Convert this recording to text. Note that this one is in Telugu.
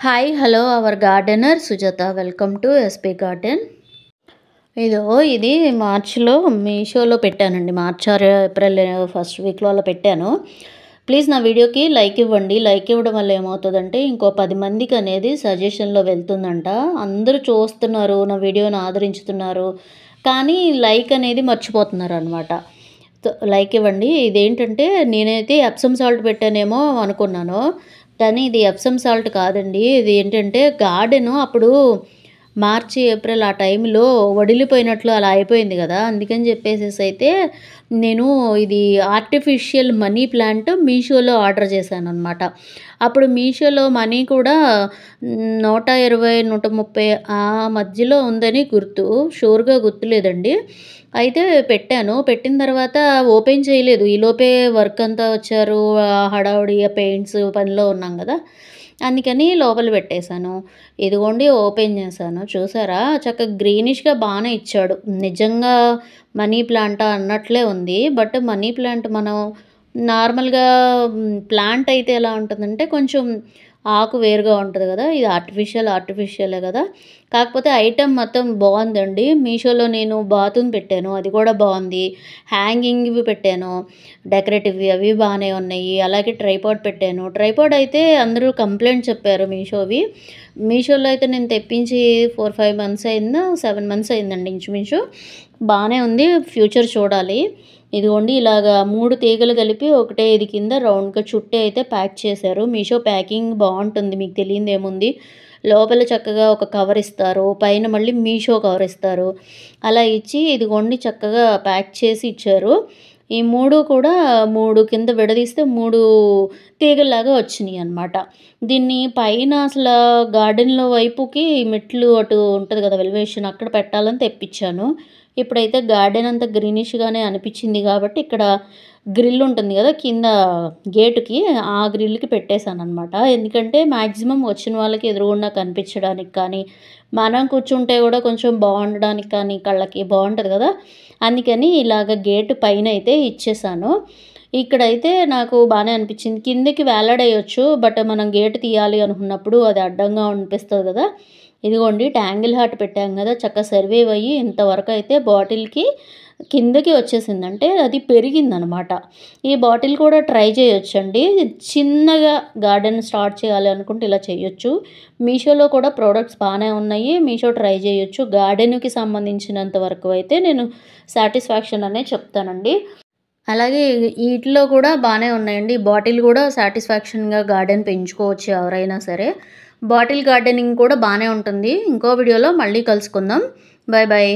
Hi hello hour gardener Sujatha welcome to SP garden. ఇది మార్చిలో మీషోలో పెట్టానండి. మార్చ్ ఆర్ ఏప్రిల్ ఫస్ట్ వీక్లో అలా పెట్టాను. ప్లీజ్ నా వీడియోకి లైక్ ఇవ్వండి. లైక్ ఇవ్వడం వల్ల ఏమవుతుందంటే ఇంకో 10 మందికి అనేది సజెషన్లో వెళ్తుందంట. అందరూ చూస్తున్నారు, నా వీడియోని ఆదరించుతున్నారు, కానీ లైక్ అనేది మర్చిపోతున్నారు అనమాట. లైక్ ఇవ్వండి. ఇదేంటంటే నేనైతే ఎప్సమ్ సాల్ట్ పెట్టానేమో అనుకున్నాను, కానీ ఇది ఎప్సమ్ సాల్ట్ కాదండి. ఇది ఏంటంటే గార్డెను అప్పుడు మార్చి ఏప్రిల్ ఆ టైంలో వడిలిపోయినట్లు అలా అయిపోయింది కదా, అందుకని చెప్పేసి అయితే నేను ఇది ఆర్టిఫిషియల్ మనీ ప్లాంట్ మీషోలో ఆర్డర్ చేశాను అనమాట. అప్పుడు మీషోలో మనీ కూడా 120 130 ఆ మధ్యలో ఉందని గుర్తు, షూర్గా గుర్తులేదండి. అయితే పెట్టాను. పెట్టిన తర్వాత ఓపెన్ చేయలేదు. ఈలోపే వర్క్ అంతా వచ్చారు, హడావుడి పెయింట్స్ పనిలో ఉన్నాం కదా, అందుకని లోపల పెట్టేశాను. ఇదిగోండి ఓపెన్ చేశాను, చూసారా చక్కగా గ్రీనిష్గా బాగానే ఇచ్చాడు. నిజంగా మనీ ప్లాంటా అన్నట్లే ఉంది. బట్ మనీ ప్లాంట్ మనం నార్మల్గా ప్లాంట్ అయితే ఎలా ఉంటుందంటే కొంచెం ఆకు వేరుగా ఉంటుంది కదా, ఇది ఆర్టిఫిషియలే కదా. కాకపోతే ఐటెం మొత్తం బాగుందండి. మీషోలో నేను బాతుని పెట్టాను, అది కూడా బాగుంది. హ్యాంగింగ్వి పెట్టాను, డెకరేటివ్వి, అవి బాగానే ఉన్నాయి. అలాగే ట్రైపాడ్ పెట్టాను. ట్రైపాడ్ అయితే అందరూ కంప్లైంట్ చెప్పారు మీషోలో అయితే నేను తెప్పించి 4-5 మంత్స్ అయిందా, 7 మంత్స్ అయిందండి ఇంచుమించు. బాగానే ఉంది, ఫ్యూచర్ చూడాలి. ఇదిగోండి ఇలాగా 3 తీగలు కలిపి ఒకటే ఇది కింద రౌండ్గా చుట్టి అయితే ప్యాక్ చేశారు. మీషో ప్యాకింగ్ బాగుంటుంది, మీకు తెలియదు ఏముంది. లోపల చక్కగా ఒక కవర్ ఇస్తారు, పైన మళ్ళీ మీషో కవర్ ఇస్తారు. అలా ఇచ్చి ఇదిగోండి చక్కగా ప్యాక్ చేసి ఇచ్చారు. ఈ 3 కూడా 3 కింద విడదీస్తే 3 తీగల్లాగా వచ్చినాయి అనమాట. దీన్ని పైన అసలు గార్డెన్లో వైపుకి మెట్లు అటు ఉంటుంది కదా వెలివేషన్, అక్కడ పెట్టాలని తెప్పించాను. ఇప్పుడైతే గార్డెన్ అంతా గ్రీనిష్గానే అనిపించింది కాబట్టి ఇక్కడ గ్రిల్ ఉంటుంది కదా కింద గేటుకి, ఆ గ్రిల్కి పెట్టేశాను అనమాట. ఎందుకంటే మ్యాక్సిమం వచ్చిన వాళ్ళకి ఎదురుగుండా కనిపించడానికి కానీ, మనం కూర్చుంటే కూడా కొంచెం బాగుండడానికి కానీ కళ్ళకి బాగుంటుంది కదా, అందుకని ఇలాగ గేటు పైన అయితే ఇచ్చేసాను. ఇక్కడైతే నాకు బాగానే అనిపించింది. కిందకి వేలాడేయచ్చు, బట్ మనం గేటు తీయాలి అనుకున్నప్పుడు అది అడ్డంగా అనిపిస్తుంది కదా. ఇదిగోండి ట్యాంగిల్ హార్ట్ పెట్టాం కదా, చక్కగా సర్వైవ్ అయ్యి ఇంతవరకు అయితే బాటిల్కి కిందకి వచ్చేసింది, అంటే అది పెరిగిందనమాట. ఈ బాటిల్ కూడా ట్రై చేయొచ్చండి. చిన్నగా గార్డెన్ స్టార్ట్ చేయాలి అనుకుంటే ఇలా చేయొచ్చు. మీషోలో కూడా ప్రోడక్ట్స్ బాగానే ఉన్నాయి, మీషో ట్రై చేయొచ్చు. గార్డెన్కి సంబంధించినంత వరకు అయితే నేను సాటిస్ఫాక్షన్ అనే చెప్తానండి. అలాగే వీటిలో కూడా బాగానే ఉన్నాయండి. బాటిల్ కూడా సాటిస్ఫాక్షన్గా గార్డెన్ పెంచుకోవచ్చు ఎవరైనా సరే. బాటిల్ గార్డెనింగ్ కూడా బాగానే ఉంటుంది. ఇంకో వీడియోలో మళ్ళీ కలుసుకుందాం. Bye bye.